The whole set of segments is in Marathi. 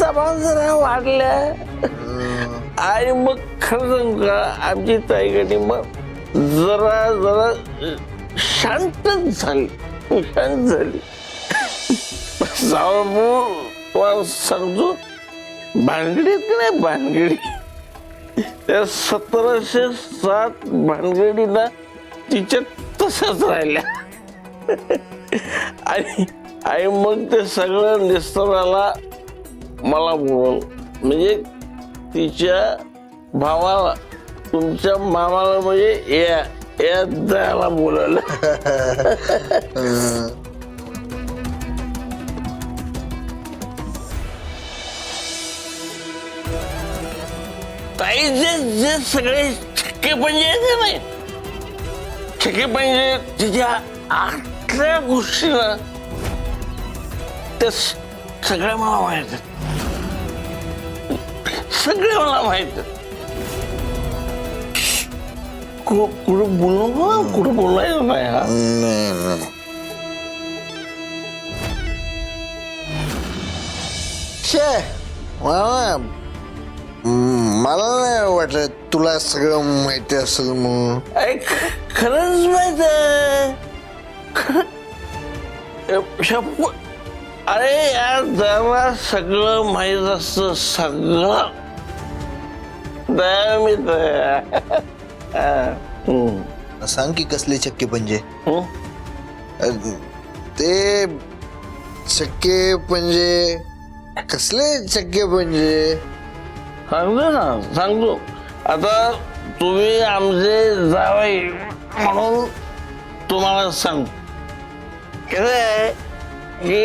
दबाव जरा वाढला आणि मग खरं सांगू का आमची ताईगणी मग जरा जरा शांतच झाली शांत झाली. तुम्हाला सांगतो भानगडीत की नाही भानगडी त्या 1707 भानगडीला तिच्या तशाच राहिल्या आणि मग ते सगळं निस्तराला मला बोलवलं म्हणजे तिच्या भावाला तुमच्या मामाला म्हणजे या द्यायला बोलवलं. ताईचे जे सगळे छक्के पंजे आहेत नाही छक्के पंजे तिच्या आतल्या गोष्टी ना त्या सगळ्या मला माहित आहेत सगळे मला माहित आहेत. कुठं बोलू का कुठं बोलायचं नाही हा मला नाही वाटत तुला सगळं माहिती असेल म्हणून. खरंच माहित अरे यार जरा सगळं माहित असत सगळं सांग की कसले चक्के पंजे ते चक्के पंजे कसले चक्के पंजे सांगतो ना सांगतो आता तुम्ही आमचे जावई म्हणून तुम्हाला सांगतो कसं आहे की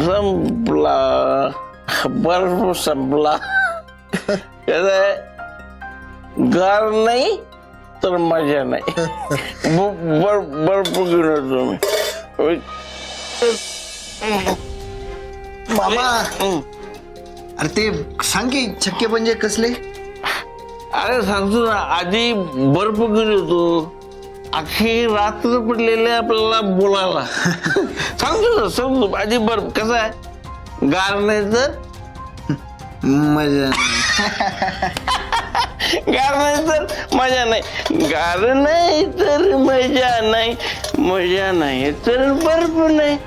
संपला बर्फ संपला कसं आहे गार नाही तर मजा नाही बर्फ घेऊन येतो मी मामा अरे ते सांग की छक्के पंजे कसले. अरे सांगतो ना आधी बर्फ घेऊन येतो अख्खी रात्र पडलेले आपल्याला बोलायला सांगतो आधी बर्फ कसा आहे गार नाही तर मजा गार नाही तर मजा नाही गार नाही तर मजा नाही मजा नाही तर बर्फ नाही.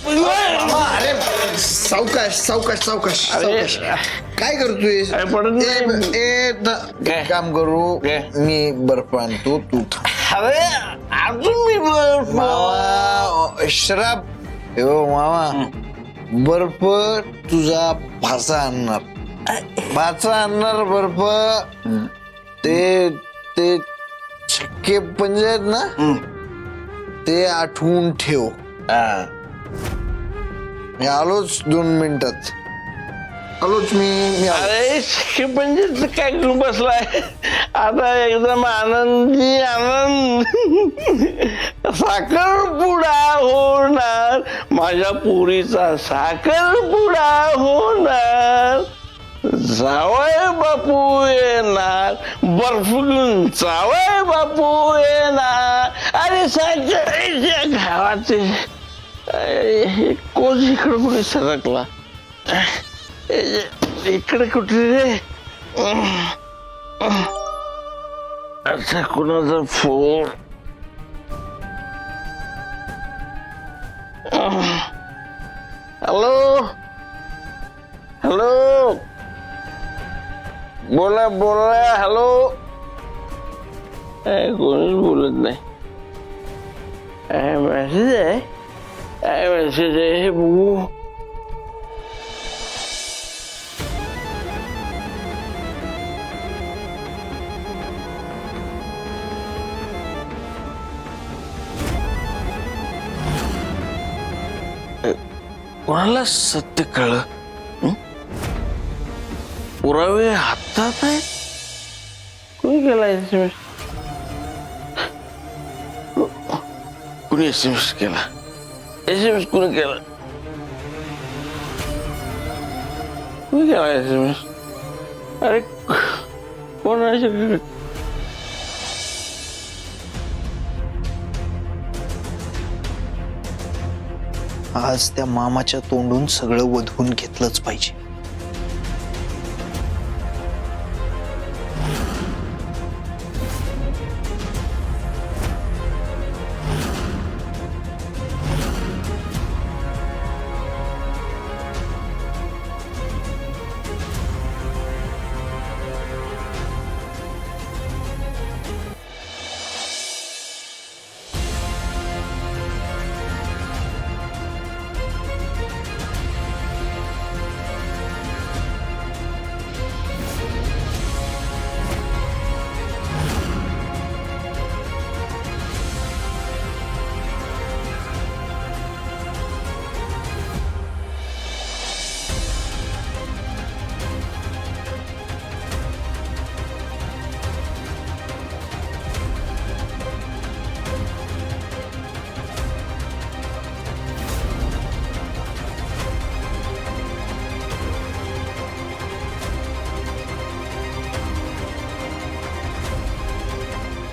अरे सावकाश सावकाश सावकाश सावकाश काय करतोय काम करू मी बर्फ आणतो तू अरे अजून मी बर्फ श्राप हो मामा बर्फ तुझा भाचा आणणार बर्फ ते ते छक्के पंजे आहेत ना ते आठवून ठेव. मी आलोच 2 मिनिटात आलोच मी अरे छक्के पंजे काय घेऊन बसलाय आता एकदम आनंदी आनंद साखरपुडा होणार माझ्या पुरीचा साखरपुडा होणार जावई बापू येणार बर्फ घेऊन जावई बापू येणार. अरे साखरेच्या गावाचे कोण इकडं कुठे सरकला इकडे कुठे रे अच्छा कुणाचा फोन हॅलो हॅलो बोला बोला हॅलो कोणीच बोलत नाही मेसेज आहे काय मेसेज आहे हे बघू कोणाला सत्य कळलं पुरावे हातात आहे कोणी केला SMS कुणी SMS केला SMS कुणी केला कुणी केला SMS अरे कोण आज त्या मामाच्या तोंडून सगळं वधवून घेतलंच पाहिजे.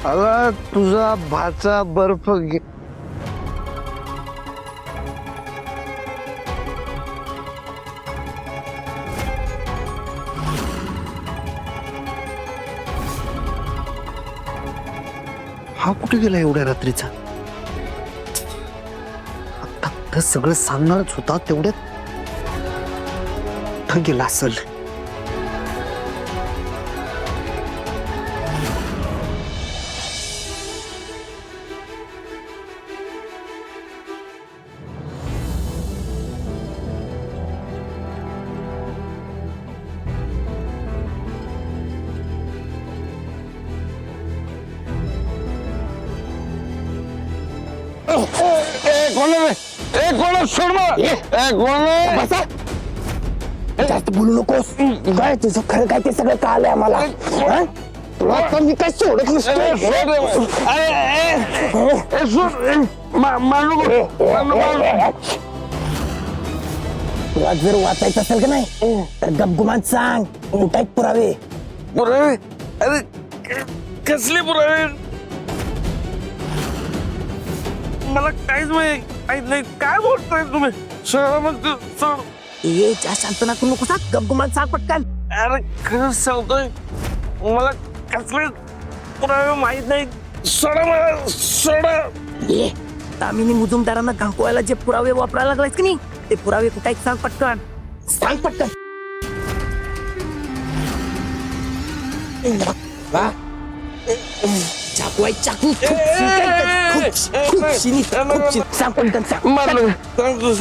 अगं तुझा भाचा बर्फ घे. हा कुठे गेला एवढ्या रात्रीचा? आता सगळं सांगणारच होता तेवढ्यात कुठं गेला असल? जास्त बोलू नकोस. काय तुझं खरं काय ते सगळं कळलंय आम्हाला. हं? तुला आता मी काय सोडत नसतो. तुला जर वाचायचं असेल का नाही तर गपगुमान सांग. कुठे पुरावे? पुरावे? अरे कसले पुरावे? मला काहीच माहित नाही. काय बोलताय तुम्ही? शहरामध्ये सोड. ये जा शांतना करू नकोस. गपगुमान सांग पटकन. अरे खरंच सांगतोय, मला कसले पुरावे माहित नाही. सोडा मला, सोडा. ये तामिनी मुजुमदारांना घाकवायला जे पुरावे वापरायला लागलायस की नाही ते पुरावे कुठे आहेत सांग पटकन. सांग पटकन. वा. चाकू आहे चाकू. खूप शिनी. सांग पटकन सांग. सांगतो